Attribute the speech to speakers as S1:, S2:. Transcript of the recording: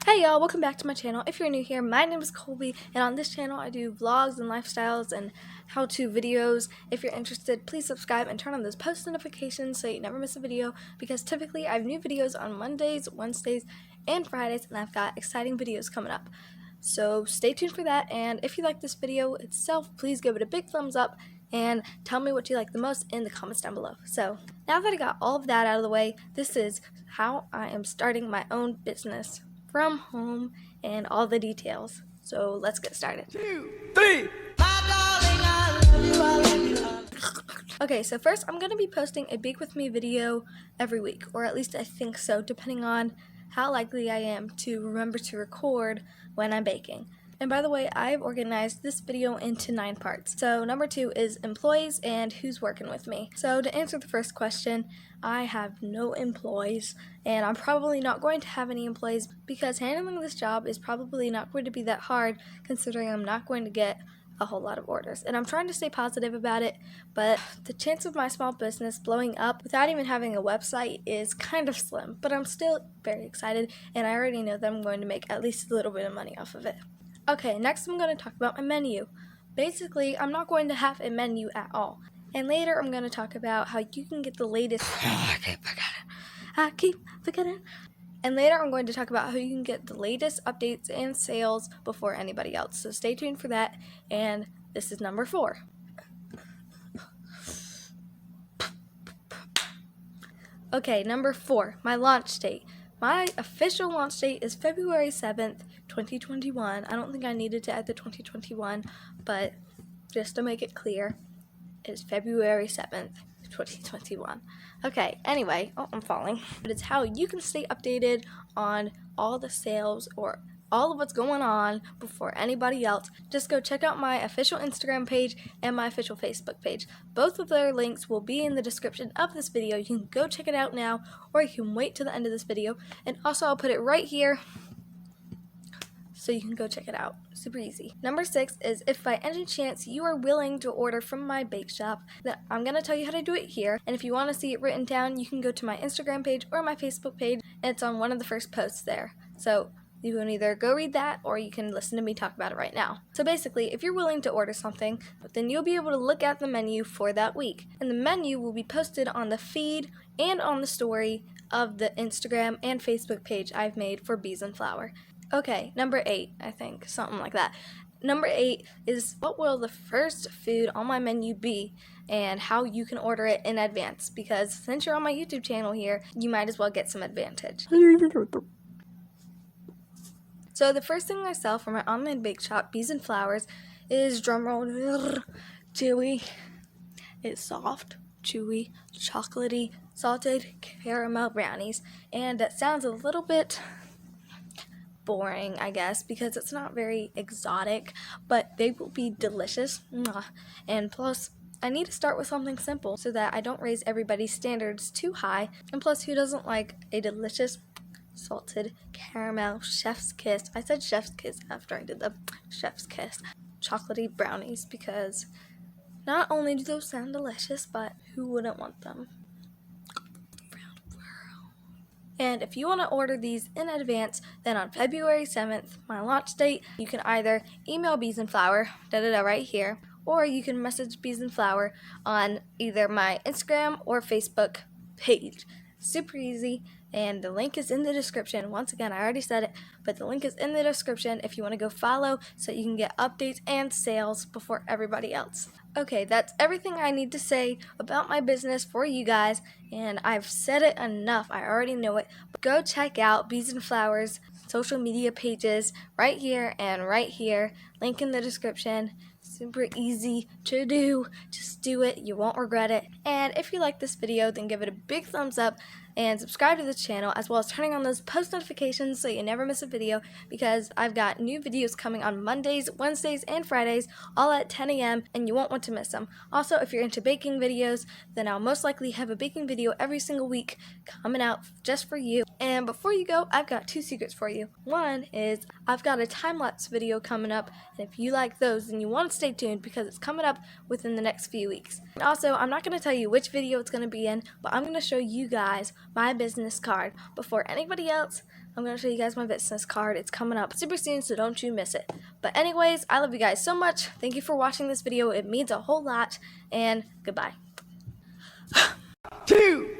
S1: Hey y'all, welcome back to my channel. If you're new here, my name is Colby, and on this channel I do vlogs and lifestyles and how-to videos. If you're interested, please subscribe and turn on those post notifications so you never miss a video, because typically I have new videos on Mondays, Wednesdays, and Fridays, and I've got exciting videos coming up. So stay tuned for that, and if you like this video itself, please give it a big thumbs up and tell me what you like the most in the comments down below. So now that I got all of that out of the way, this is how I am starting my own business from home and all the details. So let's get started. 2, 3. Okay, so first I'm going to be posting a bake with me video every week, or at least I think so, depending on how likely I am to remember to record when I'm baking. And by the way, I've organized this video into 9 parts. So number 2 is employees and who's working with me. So to answer the first question, I have no employees, and I'm probably not going to have any employees because handling this job is probably not going to be that hard, considering I'm not going to get a whole lot of orders. And I'm trying to stay positive about it, but the chance of my small business blowing up without even having a website is kind of slim. But I'm still very excited, and I already know that I'm going to make at least a little bit of money off of it. Okay, next I'm going to talk about my menu. Basically, I'm not going to have a menu at all. And later I'm going to talk about how you can get the latest... I keep forgetting. And later I'm going to talk about how you can get the latest updates and sales before anybody else. So stay tuned for that. And this is number 4. Okay, number 4, my launch date. My official launch date is February 7th, 2021. I don't think I needed to add the 2021, but just to make it clear, it's February 7th, 2021. Okay, anyway, I'm falling. But it's how you can stay updated on all the sales or all of what's going on before anybody else. Just go check out my official Instagram page and my official Facebook page. Both of their links will be in the description of this video. You can go check it out now, or you can wait till the end of this video. And also I'll put it right here so you can go check it out. Super easy. Number 6 is if by any chance you are willing to order from my bake shop, then I'm going to tell you how to do it here. And if you want to see it written down, you can go to my Instagram page or my Facebook page, and it's on one of the first posts there. So you can either go read that, or you can listen to me talk about it right now. So basically, if you're willing to order something, then you'll be able to look at the menu for that week. And the menu will be posted on the feed and on the story of the Instagram and Facebook page I've made for Bees and Flour. Okay, number 8, I think, something like that. Number 8 is what will the first food on my menu be, and how you can order it in advance, because since you're on my YouTube channel here, you might as well get some advantage. So the first thing I sell from my online bake shop, Bees and Flowers, is, drumroll, chewy. It's soft, chewy, chocolatey, salted caramel brownies, and that sounds a little bit boring, I guess, because it's not very exotic, but they will be delicious. And plus, I need to start with something simple so that I don't raise everybody's standards too high. And plus, who doesn't like a delicious salted caramel chef's kiss? I said chef's kiss after I did the chef's kiss. Chocolatey brownies, because not only do those sound delicious, but who wouldn't want them? And if you want to order these in advance, then on February 7th, my launch date, you can either email Bees and Flour, right here, or you can message Bees and Flour on either my Instagram or Facebook page. Super easy, and the link is in the description. Once again, I already said it, but the link is in the description if you want to go follow so you can get updates and sales before everybody else. Okay, that's everything I need to say about my business for you guys, and I've said it enough. I already know it. But go check out Bees and Flowers social media pages right here and right here. Link in the description. Super easy to do. Just do it. You won't regret it. And if you like this video, then give it a big thumbs up and subscribe to this channel, as well as turning on those post notifications so you never miss a video, because I've got new videos coming on Mondays, Wednesdays, and Fridays, all at 10 a.m., and you won't want to miss them. Also, if you're into baking videos, then I'll most likely have a baking video every single week coming out just for you. And before you go, I've got 2 secrets for you. One is I've got a time-lapse video coming up, and if you like those, then you want to stay tuned, because it's coming up within the next few weeks. And also, I'm not going to tell you which video it's going to be in, but I'm going to show you guys my business card before anybody else. I'm going to show you guys my business card. It's coming up super soon, so don't you miss it. But anyways, I love you guys so much. Thank you for watching this video. It means a whole lot, and goodbye.
S2: 2